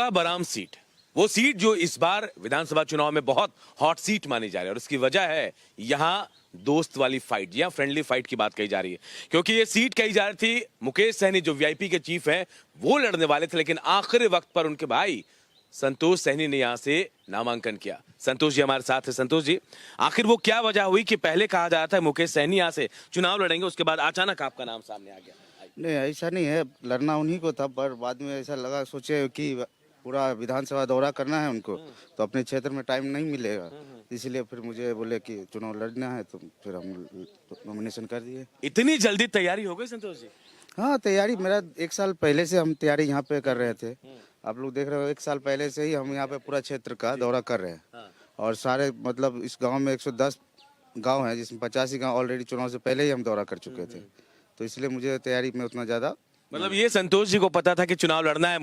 Gaura बराम seat, वो seat जो इस बार विधानसभा चुनाव में बहुत हॉट सीट मानी जा रही है और उसकी वजह है यहां दोस्त वाली फाइट या फ्रेंडली फाइट की बात कही जा रही है, क्योंकि ये सीट कही जा रही थी मुकेश सहनी जो वीआईपी के चीफ हैं वो लड़ने वाले थे, लेकिन आखिरी वक्त पर उनके भाई संतोष सहनी ने यहां से नामांकन किया। संतोष जी हमारे साथ है। संतोष जी, आखिर वो क्या वजह हुई कि पहले कहा जा रहा था मुकेश सहनी यहां से चुनाव लड़ेंगे, उसके बाद अचानक आपका नाम सामने आ गया? नहीं, ऐसा नहीं है, लड़ना उन्हीं को था, पर बाद में ऐसा लगा, सोचे कि पूरा विधानसभा दौरा करना है उनको, तो अपने क्षेत्र में टाइम नहीं मिलेगा, इसलिए फिर मुझे बोले कि चुनाव लड़ना है, तो फिर हम नॉमिनेशन कर दिए। इतनी जल्दी तैयारी हो गई संतोष जी? हाँ, तैयारी मेरा 1 साल पहले से हम तैयारी यहाँ पे कर रहे थे। आप लोग देख रहे हो, 1 साल पहले से ही हम यहाँ पे पूरा क्षेत्र का दौरा कर रहे हैं और सारे मतलब इस गांव में 110 गांव हैं, जिसमें 85 गांव ऑलरेडी चुनाव से पहले ही हम दौरा कर चुके थे, तो इसलिए मुझे तैयारी में उतना ज़्यादा, मतलब ये संतोष जी को पता था कि चुनाव लड़ना है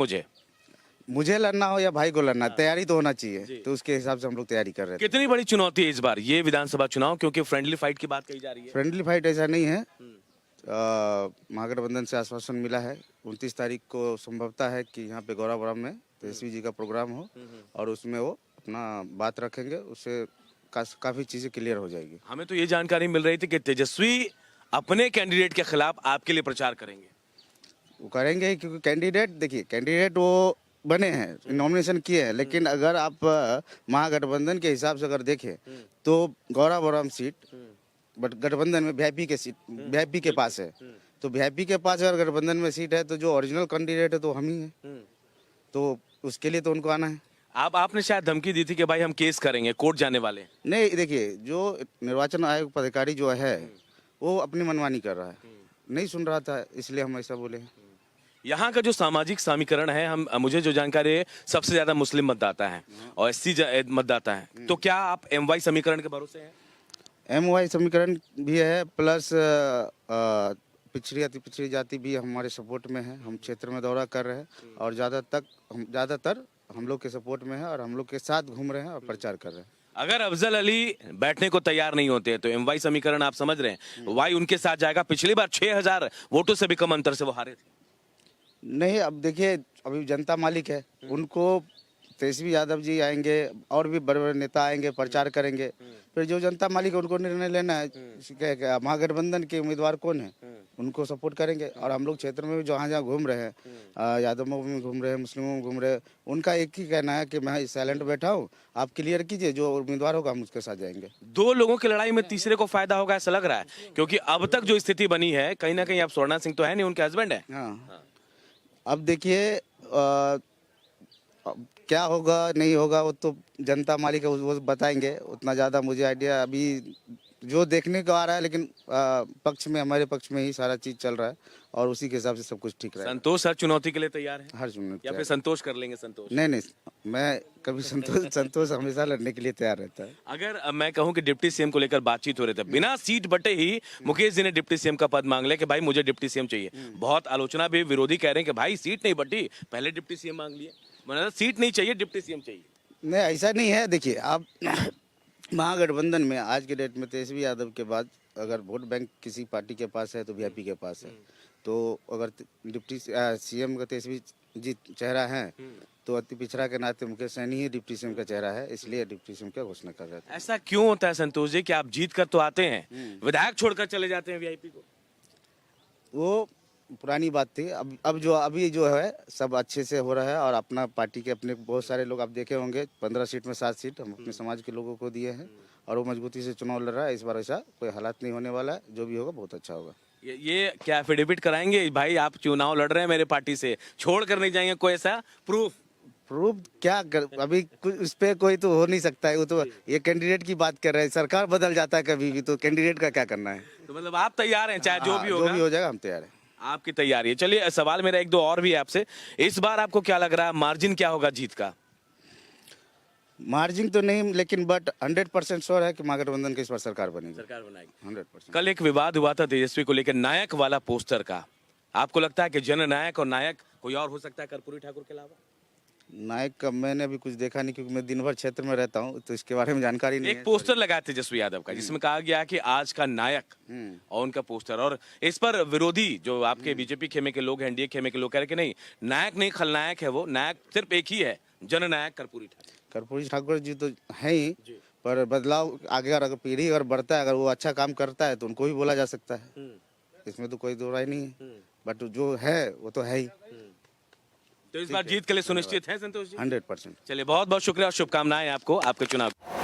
मुझे लड़ना हो या भाई को लड़ना, तैयारी तो होना चाहिए, तो उसके हिसाब से हम लोग तैयारी कर रहे थे। कितनी बड़ी चुनौती है इस बार ये विधानसभा चुनाव, क्योंकि फ्रेंडली फाइट की बात कही जा रही है? फ्रेंडली फाइट ऐसा नहीं है, महागठबंधन से आश्वासन मिला है 29 तारीख को संभवता है कि यहाँ पे गौराबराम में तेजस्वी जी का प्रोग्राम हो और उसमें वो अपना बात रखेंगे, उससे काफ़ी चीज़ें क्लियर हो जाएगी। हमें तो ये जानकारी मिल रही थी कि तेजस्वी अपने कैंडिडेट के खिलाफ आपके लिए प्रचार करेंगे। वो करेंगे क्योंकि कैंडिडेट, देखिए कैंडिडेट वो बने हैं, नॉमिनेशन किए हैं, लेकिन अगर आप महागठबंधन के हिसाब से अगर देखें तो गौराबराम सीट बट गठबंधन में वीआईपी के सीट वीआईपी के पास है, तो वीआईपी के पास अगर गठबंधन में सीट है तो जो ओरिजिनल कैंडिडेट है तो हम ही हैं, तो उसके लिए तो उनको आना है। आपने शायद धमकी दी थी कि भाई हम केस करेंगे, कोर्ट जाने वाले हैं। नहीं, देखिए जो निर्वाचन आयोग पदाधिकारी जो है वो अपनी मनमानी कर रहा है, नहीं सुन रहा था, इसलिए हम ऐसा बोले हैं। यहाँ का जो सामाजिक समीकरण है, हम मुझे जो जानकारी है सबसे ज्यादा मुस्लिम मतदाता है और एससी मतदाता है, तो क्या आप एमवाई समीकरण के भरोसे हैं? एमवाई समीकरण भी है, प्लस पिछड़ी अति पिछड़ी जाति भी हमारे सपोर्ट में है। हम क्षेत्र में दौरा कर रहे हैं और ज़्यादातर हम लोग के सपोर्ट में है और हम लोग के साथ घूम रहे हैं और प्रचार कर रहे हैं। अगर अफजल अली बैठने को तैयार नहीं होते तो एमवाई समीकरण आप समझ रहे हैं वाई उनके साथ जाएगा। पिछली बार 6000 वोटों से भी कम अंतर से वो हारे थे। नहीं, अब देखिए, अभी जनता मालिक है, उनको तेजस्वी यादव जी आएंगे और भी बड़े बड़े नेता आएंगे, प्रचार करेंगे, फिर जो जनता मालिक है उनको निर्णय लेना है क्या महागठबंधन के उम्मीदवार कौन है, उनको सपोर्ट करेंगे। और हम लोग क्षेत्र में भी जहाँ जहाँ घूम रहे हैं, यादवों में घूम रहे हैं, मुस्लिमों में घूम रहे हैं, उनका एक ही कहना है कि मैं साइलेंट बैठा हूँ, आप क्लियर कीजिए, जो उम्मीदवार होगा हम उसके साथ जाएंगे। दो लोगों की लड़ाई में तीसरे को फायदा होगा ऐसा लग रहा है, क्योंकि अब तक जो स्थिति बनी है कहीं ना कहीं अब स्वर्णा सिंह तो है नहीं, उनके हस्बैंड है। हाँ, अब देखिए क्या होगा नहीं होगा वो तो जनता मालिक है, वो बताएंगे, उतना ज़्यादा मुझे आइडिया अभी जो देखने को आ रहा है, लेकिन पक्ष में, हमारे पक्ष में ही सारा चीज़ चल रहा है और उसी के हिसाब से सब कुछ ठीक रहा है। संतोष हर चुनौती के लिए तैयार है? हर चुनौती, या फिर संतोष कर लेंगे? संतोष नहीं, मैं कभी संतोष हमेशा लड़ने के लिए तैयार रहता है। अगर मैं कहूं कि डिप्टी सीएम को लेकर बातचीत हो रही थी, बिना सीट बटे ही मुकेश जी ने डिप्टी सीएम का पद मांग लिया कि भाई मुझे डिप्टी सीएम चाहिए। बहुत आलोचना भी, विरोधी कह रहे हैं कि भाई सीट नहीं बटी, पहले डिप्टी सीएम मांग लिए। मतलब सीट नहीं चाहिए, डिप्टी सीएम चाहिए। नहीं, ऐसा नहीं है। देखिए, आप महागठबंधन में आज के डेट में तेजस्वी यादव के बाद अगर वोट बैंक किसी पार्टी के पास है तो वीआईपी के पास है, तो अगर डिप्टी सीएम का तेजस्वी जी चेहरा है तो अति पिछड़ा के नाते मुकेश सहनी ही डिप्टी सीएम का चेहरा है, इसलिए डिप्टी सीएम का घोषणा कर रहे थे। ऐसा क्यों होता है संतोष जी कि आप जीत कर तो आते हैं, विधायक छोड़कर चले जाते हैं वीआईपी को? वो पुरानी बात थी। अब जो अभी जो है सब अच्छे से हो रहा है और अपना पार्टी के अपने बहुत सारे लोग आप देखे होंगे, 15 सीट में 7 सीट हम अपने समाज के लोगों को दिए हैं और वो मजबूती से चुनाव लड़ रहा है। इस बार ऐसा कोई हालात नहीं होने वाला है, जो भी होगा बहुत अच्छा होगा। ये क्या एफिडेविट कराएंगे भाई आप चुनाव लड़ रहे हैं मेरे पार्टी से, छोड़ कर नहीं जाएंगे? कोई ऐसा प्रूफ क्या अभी कुछ उस पर कोई तो हो नहीं सकता है, वो तो ये कैंडिडेट की बात कर रहे हैं, सरकार बदल जाता है कभी भी, तो कैंडिडेट का क्या करना है। तो मतलब आप तैयार हैं चाहे जो भी जो भी हो जाएगा, हम तैयार हैं। आपकी तैयारी है। चलिए, सवाल मेरा एक दो और भी है आपसे। इस बार आपको क्या लग रहा है, मार्जिन क्या होगा जीत का? मार्जिन तो नहीं, लेकिन बट 100% श्योर है कि महागठबंधन की इस बार सरकार बनेगी, सरकार बनाएगी 100%। कल एक विवाद हुआ था तेजस्वी को लेकर नायक वाला पोस्टर का, आपको लगता है कि जननायक और नायक कोई और हो सकता है कर्पूरी ठाकुर के अलावा? नायक का मैंने अभी कुछ देखा नहीं, क्योंकि मैं दिन भर क्षेत्र में रहता हूँ, तो इसके बारे में जानकारी नहीं एक है। पोस्टर लगाए थे तेजस्वी यादव का जिसमें कहा गया कि आज का नायक और उनका पोस्टर, और इस पर विरोधी जो आपके बीजेपी खेमे के लोग हैं, एनडीए खेमे के लोग कह रहे कि नहीं, नायक नहीं खलनायक है वो, नायक सिर्फ एक ही है, जननायक कर्पूरी ठाकुर। कर्पूरी ठाकुर जी तो हैं ही, पर बदलाव आगे अगर पीढ़ी अगर बढ़ता है, अगर वो अच्छा काम करता है तो उनको भी बोला जा सकता है, इसमें तो कोई दो राय नहीं है। बट जो है वो तो है ही। तो इस बार जीत के लिए सुनिश्चित है संतोष जी? 100%। चलिए बहुत बहुत शुक्रिया और शुभकामनाएं आपको आपके चुनाव।